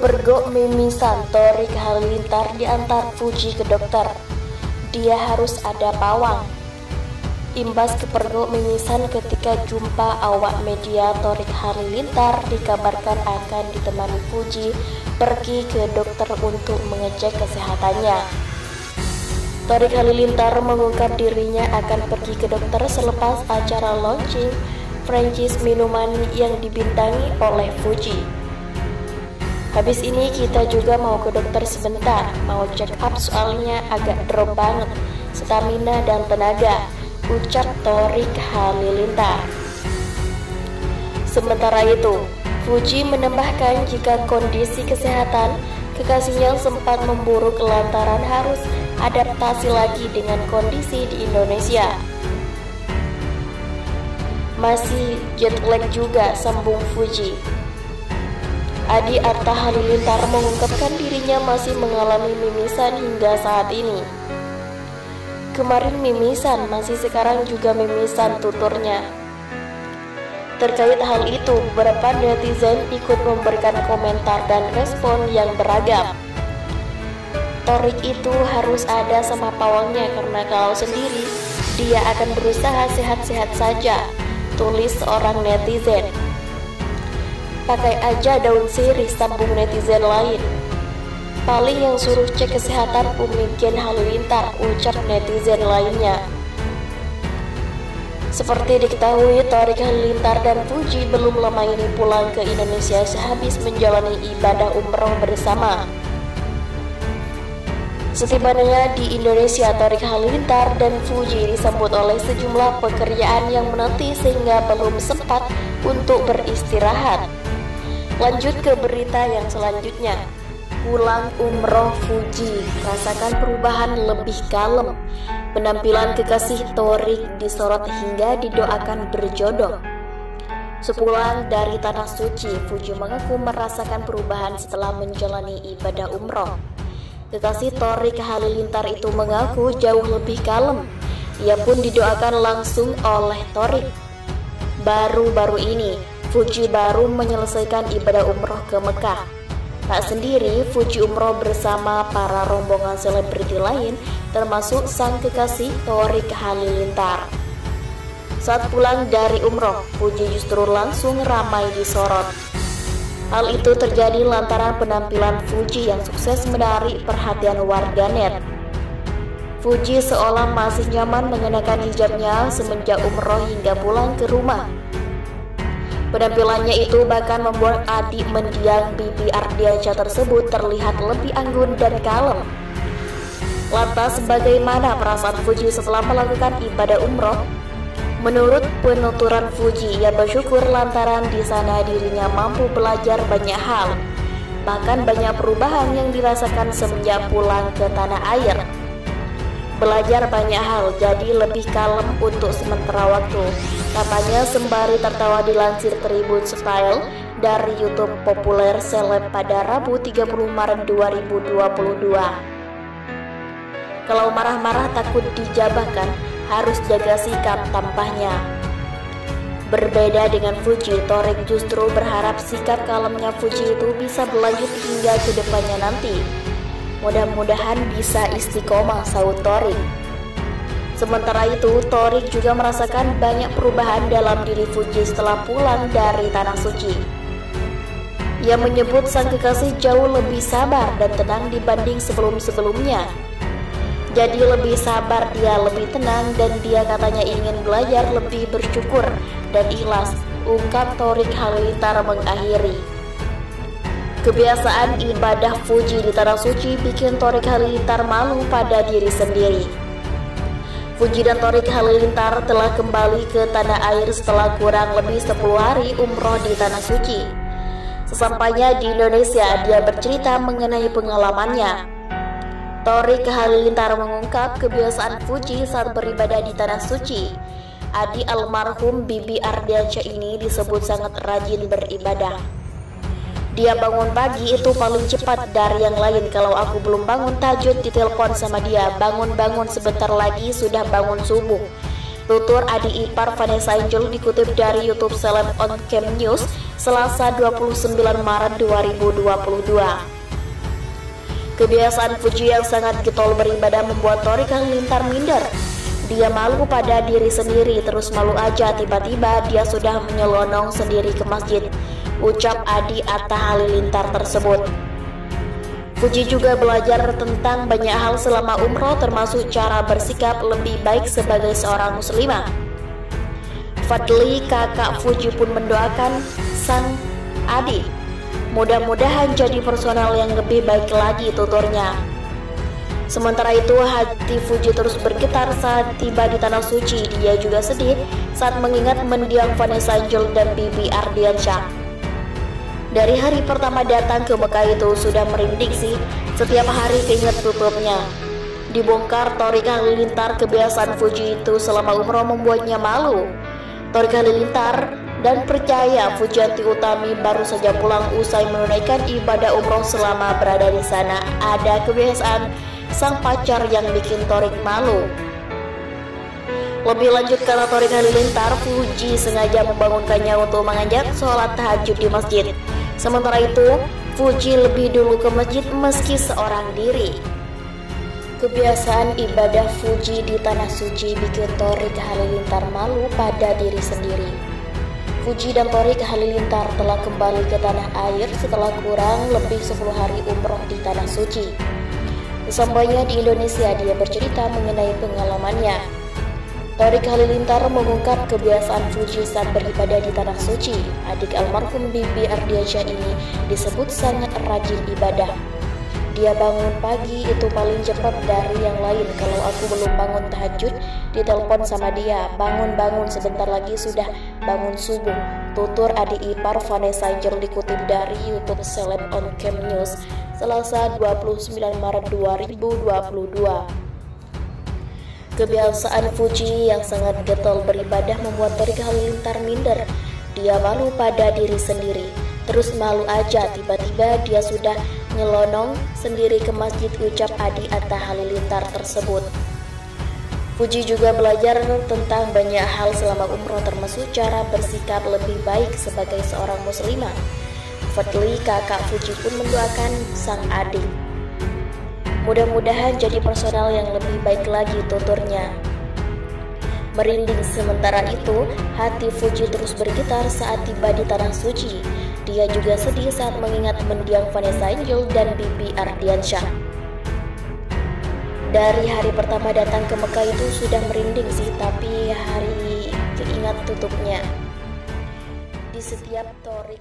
Kepergok mimisan Torik Halilintar diantar Fuji ke dokter. Dia harus ada pawang. Imbas kepergok mimisan ketika jumpa awak media, Torik Halilintar dikabarkan akan ditemani Fuji pergi ke dokter untuk mengecek kesehatannya. Torik Halilintar mengungkap dirinya akan pergi ke dokter selepas acara launching franchise minuman yang dibintangi oleh Fuji. Habis ini kita juga mau ke dokter sebentar, mau check up soalnya agak drop banget stamina dan tenaga, ucap Torik Halilintar. Sementara itu, Fuji menambahkan jika kondisi kesehatan kekasihnya sempat memburuk lantaran harus adaptasi lagi dengan kondisi di Indonesia. Masih jet lag juga, sambung Fuji. Adi Arta Halilintar mengungkapkan dirinya masih mengalami mimisan hingga saat ini. Kemarin mimisan, masih sekarang juga mimisan, tuturnya. Terkait hal itu, beberapa netizen ikut memberikan komentar dan respon yang beragam. Torik itu harus ada sama pawangnya karena kalau sendiri, dia akan berusaha sehat-sehat saja, tulis seorang netizen. Pakai aja daun sirih, sambung netizen lain. Paling yang suruh cek kesehatan pemimpin Halilintar, ucap netizen lainnya. Seperti diketahui, Torik Halilintar dan Fuji belum lama ini pulang ke Indonesia sehabis menjalani ibadah umroh bersama. Setibanya di Indonesia, Torik Halilintar dan Fuji disambut oleh sejumlah pekerjaan yang menanti sehingga belum sempat untuk beristirahat. Lanjut ke berita yang selanjutnya. Pulang umroh Fuji, rasakan perubahan lebih kalem. Penampilan kekasih Torik disorot hingga didoakan berjodoh. Sepulang dari Tanah Suci, Fuji mengaku merasakan perubahan setelah menjalani ibadah umroh. Kekasih Torik Halilintar itu mengaku jauh lebih kalem. Ia pun didoakan langsung oleh Torik. Baru-baru ini, Fuji baru menyelesaikan ibadah umroh ke Mekah. Tak sendiri, Fuji umroh bersama para rombongan selebriti lain, termasuk sang kekasih Torik Halilintar. Saat pulang dari umroh, Fuji justru langsung ramai disorot. Hal itu terjadi lantaran penampilan Fuji yang sukses menarik perhatian warganet. Fuji seolah masih nyaman mengenakan hijabnya semenjak umroh hingga pulang ke rumah. Penampilannya itu bahkan membuat adik mendiang Bibi Ardiansyah tersebut terlihat lebih anggun dan kalem. Lantas bagaimana perasaan Fuji setelah melakukan ibadah umroh? Menurut penuturan Fuji, ia bersyukur lantaran di sana dirinya mampu belajar banyak hal. Bahkan banyak perubahan yang dirasakan semenjak pulang ke tanah air. Belajar banyak hal, jadi lebih kalem untuk sementara waktu, katanya sembari tertawa dilansir Tribun Style dari YouTube populer seleb pada Rabu 30 Maret 2022. Kalau marah-marah takut dijabahkan, harus jaga sikap, tampaknya. Berbeda dengan Fuji, Torik justru berharap sikap kalemnya Fuji itu bisa berlanjut hingga ke depannya nanti. Mudah-mudahan bisa istiqomah, sahut Torik. Sementara itu, Torik juga merasakan banyak perubahan dalam diri Fuji setelah pulang dari Tanah Suci. Ia menyebut sang kekasih jauh lebih sabar dan tenang dibanding sebelum-sebelumnya. Jadi lebih sabar, dia lebih tenang, dan dia katanya ingin belajar lebih bersyukur dan ikhlas, ungkap Torik Halilintar mengakhiri. Kebiasaan ibadah Fuji di Tanah Suci bikin Torik Halilintar malu pada diri sendiri. Fuji dan Torik Halilintar telah kembali ke tanah air setelah kurang lebih 10 hari umroh di Tanah Suci. Sesampainya di Indonesia, dia bercerita mengenai pengalamannya. Torik Halilintar mengungkap kebiasaan Fuji saat beribadah di Tanah Suci. Adik almarhum Bibi Ardiansyah ini disebut sangat rajin beribadah. Dia bangun pagi itu paling cepat dari yang lain. Kalau aku belum bangun tahajud, ditelepon sama dia, bangun-bangun sebentar lagi sudah bangun subuh. tutur adik ipar Vanessa Angel dikutip dari YouTube Seleb on Cam News, Selasa 29 Maret 2022. Kebiasaan Fuji yang sangat getol beribadah membuat Torik Halilintar minder. Dia malu pada diri sendiri, terus malu aja tiba-tiba dia sudah menyelonong sendiri ke masjid, ucap adik Atta Halilintar tersebut. Fuji juga belajar tentang banyak hal selama umroh, termasuk cara bersikap lebih baik sebagai seorang muslimah. Fadli, kakak Fuji, pun mendoakan sang adik mudah-mudahan jadi personal yang lebih baik lagi, tuturnya. Sementara itu, hati Fuji terus bergetar saat tiba di Tanah Suci. Dia juga sedih saat mengingat mendiang Vanessa Angel dan Bibi Ardiansyah. Dari hari pertama datang ke Mekah itu sudah merinding sih, setiap hari keinget tutupnya. Dibongkar Torik Halilintar, kebiasaan Fuji itu selama umroh membuatnya malu. Torik Halilintar dan percaya Fujianti Utami baru saja pulang usai menunaikan ibadah umroh. Selama berada di sana ada kebiasaan sang pacar yang bikin Torik malu. Lebih lanjut, karena Torik Halilintar, Fuji sengaja membangunkannya untuk mengajak sholat tahajud di masjid. Sementara itu, Fuji lebih dulu ke masjid meski seorang diri. Kebiasaan ibadah Fuji di Tanah Suci bikin Torik Halilintar malu pada diri sendiri. Fuji dan Torik Halilintar telah kembali ke tanah air setelah kurang lebih 10 hari umroh di Tanah Suci. Sesampainya di Indonesia, dia bercerita mengenai pengalamannya. Torik Halilintar mengungkap kebiasaan Fuji saat beribadah di Tanah Suci. Adik almarhum Bibi Ardiansyah ini disebut sangat rajin ibadah. Dia bangun pagi itu paling cepat dari yang lain. Kalau aku belum bangun tahajud, ditelepon sama dia, bangun sebentar lagi sudah bangun subuh, tutur adik ipar Vanessa Angel dikutip dari YouTube Seleb on Cam News, Selasa 29 Maret 2022. Kebiasaan Fuji yang sangat getol beribadah membuat Torik Halilintar minder. Dia malu pada diri sendiri, terus malu aja tiba-tiba dia sudah nyelonong sendiri ke masjid, ucap adik Atta Halilintar tersebut. Fuji juga belajar tentang banyak hal selama umroh, termasuk cara bersikap lebih baik sebagai seorang muslimah. Fadli, kakak Fuji, pun mendoakan sang adik mudah-mudahan jadi personal yang lebih baik lagi, tuturnya. Merinding sementara itu, hati Fuji terus bergetar saat tiba di Tanah Suci. Dia juga sedih saat mengingat mendiang Vanessa Angel dan Bibi Ardiansyah. Dari hari pertama datang ke Mekah itu sudah merinding sih, tapi hari keingat tutupnya. Di setiap Torik